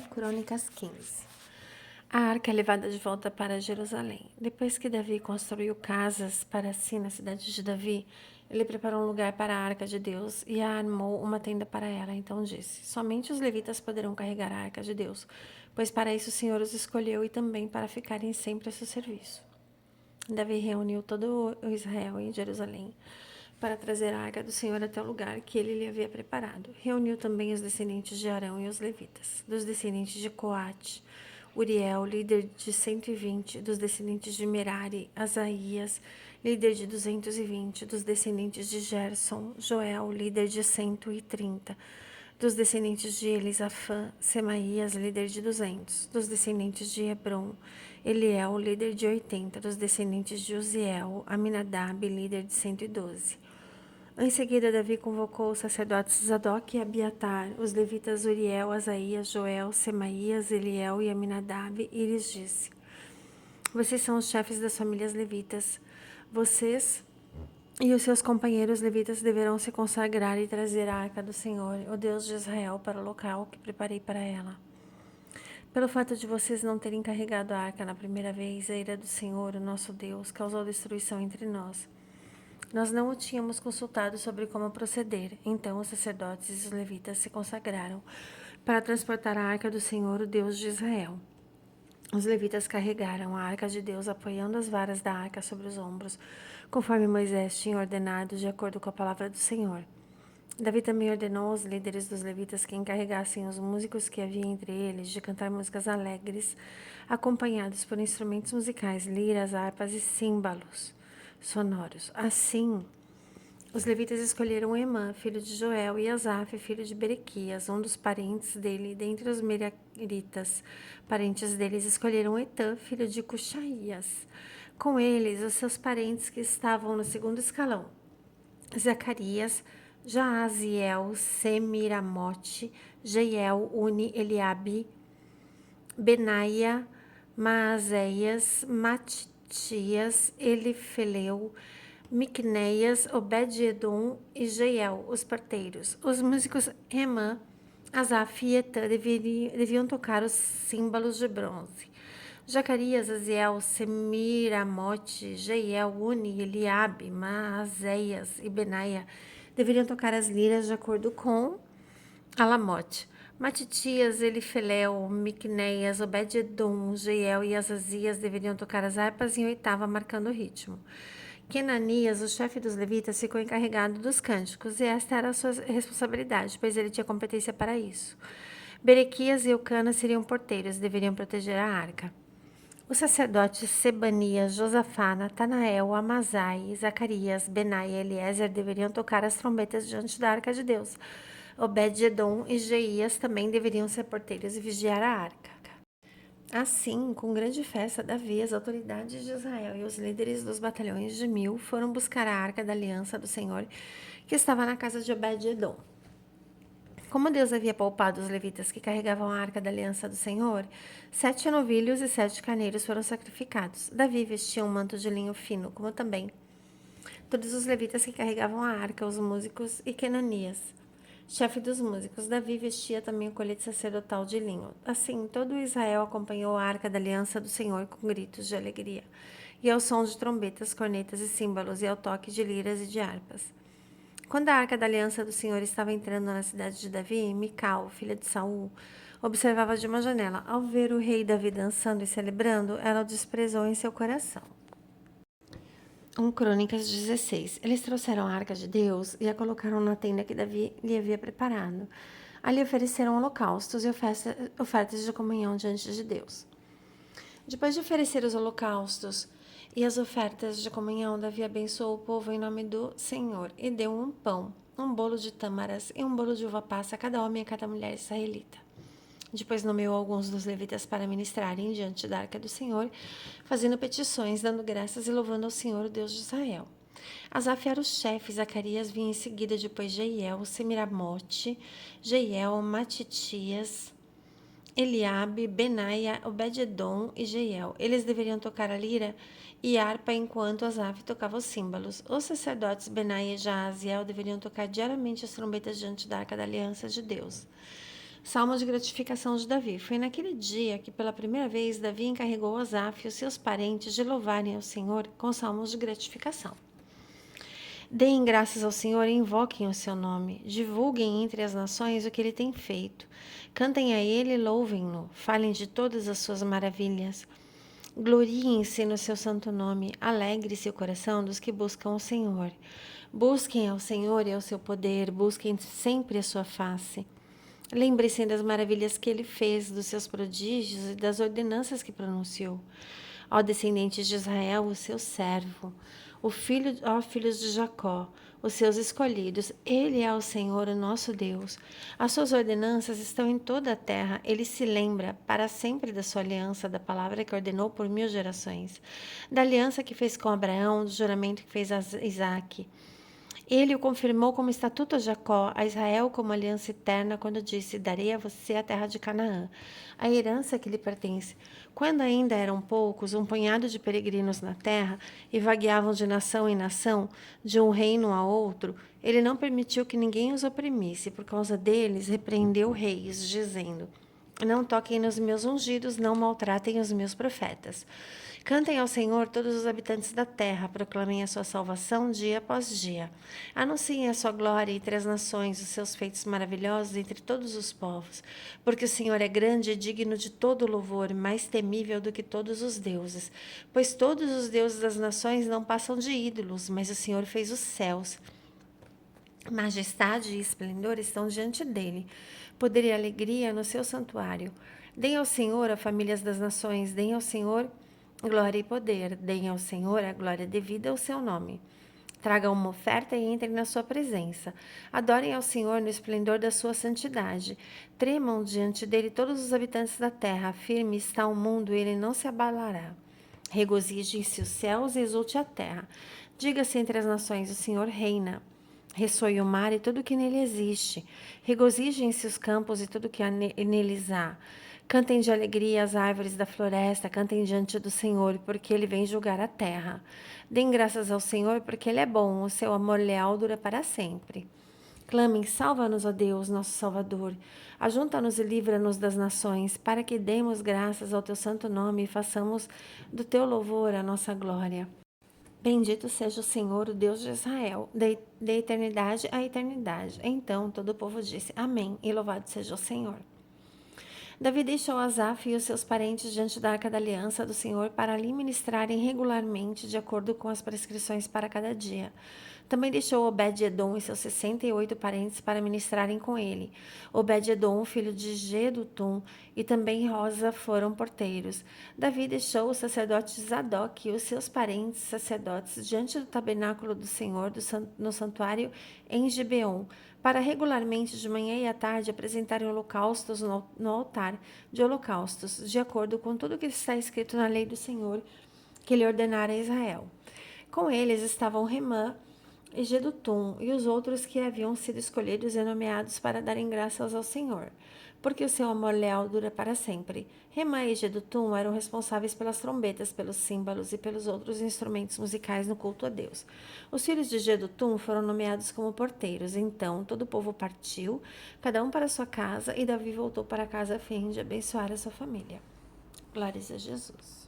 Crônicas 15. A arca é levada de volta para Jerusalém. Depois que Davi construiu casas para si na cidade de Davi, ele preparou um lugar para a arca de Deus e armou uma tenda para ela. Então disse: somente os levitas poderão carregar a arca de Deus, pois para isso o Senhor os escolheu e também para ficarem sempre a seu serviço. Davi reuniu todo o Israel em Jerusalém para trazer a arca do Senhor até o lugar que ele lhe havia preparado. Reuniu também os descendentes de Arão e os levitas. Dos descendentes de Coate, Uriel, líder de 120. Dos descendentes de Merari, Asaías, líder de 220. Dos descendentes de Gerson, Joel, líder de 130. Dos descendentes de Elisafã, Semaías, líder de 200. Dos descendentes de Hebron, Eliel, líder de 80. Dos descendentes de Uziel, Aminadab, líder de 112. Em seguida, Davi convocou os sacerdotes Zadok e Abiatar, os levitas Uriel, Asaías, Joel, Semaías, Eliel e Aminadab, e lhes disse: vocês são os chefes das famílias levitas. Vocês e os seus companheiros levitas deverão se consagrar e trazer a arca do Senhor, o Deus de Israel, para o local que preparei para ela. Pelo fato de vocês não terem carregado a arca na primeira vez, a ira do Senhor, o nosso Deus, causou destruição entre nós. Nós não o tínhamos consultado sobre como proceder. Então os sacerdotes e os levitas se consagraram para transportar a arca do Senhor, o Deus de Israel. Os levitas carregaram a arca de Deus, apoiando as varas da arca sobre os ombros, conforme Moisés tinha ordenado, de acordo com a palavra do Senhor. Davi também ordenou aos líderes dos levitas que encarregassem os músicos que havia entre eles de cantar músicas alegres, acompanhados por instrumentos musicais, liras, harpas e símbalos sonoros. Assim, os levitas escolheram Emã, filho de Joel, e Asaf, filho de Berequias, um dos parentes dele. Dentre os meraritas, parentes deles, escolheram Etã, filho de Cuxaías. Com eles, os seus parentes que estavam no segundo escalão: Zacarias, Jaaziel, Semiramote, Jeiel, Uni, Eliabe, Benaia, Maazéias, Matitias, Elifeleu, Miquneias, Obed-edom e Jeiel, os parteiros. Os músicos Emã, Asaf e Etã deviam tocar os símbolos de bronze. Zacarias, Aziel, Semiramote, Jeiel, Uni, Eliabe, Maazéias e Benaia deveriam tocar as liras de acordo com Alamote. Matitias, Elifeleu, Miquneias, Obed-edom, Jeiel e Azazias deveriam tocar as harpas em oitava, marcando o ritmo. Kenanias, o chefe dos levitas, ficou encarregado dos cânticos, e esta era a sua responsabilidade, pois ele tinha competência para isso. Berequias e Eucana seriam porteiros, deveriam proteger a arca. Os sacerdotes Sebanias, Josafá, Natanael, Amazai, Zacarias, Benaia e Eliezer deveriam tocar as trombetas diante da arca de Deus. Obed-edom e Jeias também deveriam ser porteiros e vigiar a arca. Assim, com grande festa, Davi, as autoridades de Israel e os líderes dos batalhões de 1000 foram buscar a arca da aliança do Senhor, que estava na casa de Obed-edom. Como Deus havia poupado os levitas que carregavam a arca da aliança do Senhor, 7 novilhos e 7 carneiros foram sacrificados. Davi vestia um manto de linho fino, como também todos os levitas que carregavam a arca, os músicos e Kenanias, chefe dos músicos. Davi vestia também o colete sacerdotal de linho. Assim, todo Israel acompanhou a arca da aliança do Senhor com gritos de alegria, e ao som de trombetas, cornetas e símbolos, e ao toque de liras e de harpas. Quando a arca da aliança do Senhor estava entrando na cidade de Davi, Mical, filha de Saul, observava de uma janela. Ao ver o rei Davi dançando e celebrando, ela o desprezou em seu coração. 1 Crônicas 16. Eles trouxeram a arca de Deus e a colocaram na tenda que Davi lhe havia preparado. Ali ofereceram holocaustos e ofertas de comunhão diante de Deus. Depois de oferecer os holocaustos e as ofertas de comunhão, Davi abençoou o povo em nome do Senhor e deu um pão, um bolo de tâmaras e um bolo de uva passa a cada homem e a cada mulher israelita. Depois nomeou alguns dos levitas para ministrarem diante da arca do Senhor, fazendo petições, dando graças e louvando ao Senhor, o Deus de Israel. Asaf era o chefe, Zacarias vinha em seguida, depois Jeiel, Semiramote, Jeiel, Matitias, Eliabe, Benaia, Obed-edom e Jeiel. Eles deveriam tocar a lira e harpa enquanto Asaf tocava os símbolos. Os sacerdotes Benaia e Jaaziel deveriam tocar diariamente as trombetas diante da arca da aliança de Deus. Salmo de gratificação de Davi. Foi naquele dia que, pela primeira vez, Davi encarregou Asaf e os seus parentes de louvarem ao Senhor com salmos de gratificação. Deem graças ao Senhor e invoquem o seu nome. Divulguem entre as nações o que ele tem feito. Cantem a ele e louvem-no. Falem de todas as suas maravilhas. Gloriem-se no seu santo nome. Alegre-se o coração dos que buscam o Senhor. Busquem ao Senhor e ao seu poder. Busquem sempre a sua face. Lembre-se das maravilhas que ele fez, dos seus prodígios e das ordenanças que pronunciou. Ó descendentes de Israel, o seu servo, ó filhos de Jacó, os seus escolhidos, ele é o Senhor, o nosso Deus. As suas ordenanças estão em toda a terra, ele se lembra para sempre da sua aliança, da palavra que ordenou por 1000 gerações, da aliança que fez com Abraão, do juramento que fez a Isaque. Ele o confirmou como estatuto a Jacó, a Israel como aliança eterna, quando disse: Darei a você a terra de Canaã, a herança que lhe pertence. Quando ainda eram poucos, um punhado de peregrinos na terra, e vagueavam de nação em nação, de um reino a outro, ele não permitiu que ninguém os oprimisse. Por causa deles, repreendeu reis, dizendo: Não toquem nos meus ungidos, não maltratem os meus profetas. Cantem ao Senhor todos os habitantes da terra, proclamem a sua salvação dia após dia. Anunciem a sua glória entre as nações, os seus feitos maravilhosos entre todos os povos, porque o Senhor é grande e digno de todo louvor, mais temível do que todos os deuses. Pois todos os deuses das nações não passam de ídolos, mas o Senhor fez os céus. Majestade e esplendor estão diante dele, poder e alegria no seu santuário. Deem ao Senhor, a famílias das nações, deem ao Senhor glória e poder, deem ao Senhor a glória devida ao seu nome. Tragam uma oferta e entrem na sua presença. Adorem ao Senhor no esplendor da sua santidade. Tremam diante dele todos os habitantes da terra. Firme está o mundo, ele não se abalará. Regozijem-se os céus e exulte a terra. Diga-se entre as nações: o Senhor reina. Ressoe o mar e tudo que nele existe. Regozijem-se os campos e tudo que neles há. Cantem de alegria as árvores da floresta, cantem diante do Senhor, porque ele vem julgar a terra. Deem graças ao Senhor, porque ele é bom, o seu amor leal dura para sempre. Clamem: salva-nos, ó Deus, nosso Salvador. Ajunta-nos e livra-nos das nações, para que demos graças ao teu santo nome e façamos do teu louvor a nossa glória. Bendito seja o Senhor, o Deus de Israel, de eternidade a eternidade. Então todo o povo disse: Amém, e louvado seja o Senhor. Davi deixou Asaf e os seus parentes diante da arca da aliança do Senhor para ali ministrarem regularmente, de acordo com as prescrições para cada dia. Também deixou Obed-Edom e seus 68 parentes para ministrarem com ele. Obed-Edom, filho de Gedutum, e também Rosa foram porteiros. Davi deixou o sacerdote Zadok e os seus parentes sacerdotes diante do tabernáculo do Senhor no santuário em Gibeon, para regularmente de manhã e à tarde apresentarem holocaustos no altar de holocaustos, de acordo com tudo que está escrito na lei do Senhor que lhe ordenara a Israel. Com eles estavam Remã e Gedutum e os outros que haviam sido escolhidos e nomeados para darem graças ao Senhor, porque o seu amor leal dura para sempre. Remã e Gedutum eram responsáveis pelas trombetas, pelos símbolos e pelos outros instrumentos musicais no culto a Deus. Os filhos de Gedutum foram nomeados como porteiros. Então todo o povo partiu, cada um para sua casa, e Davi voltou para casa a fim de abençoar a sua família. Glórias a Jesus.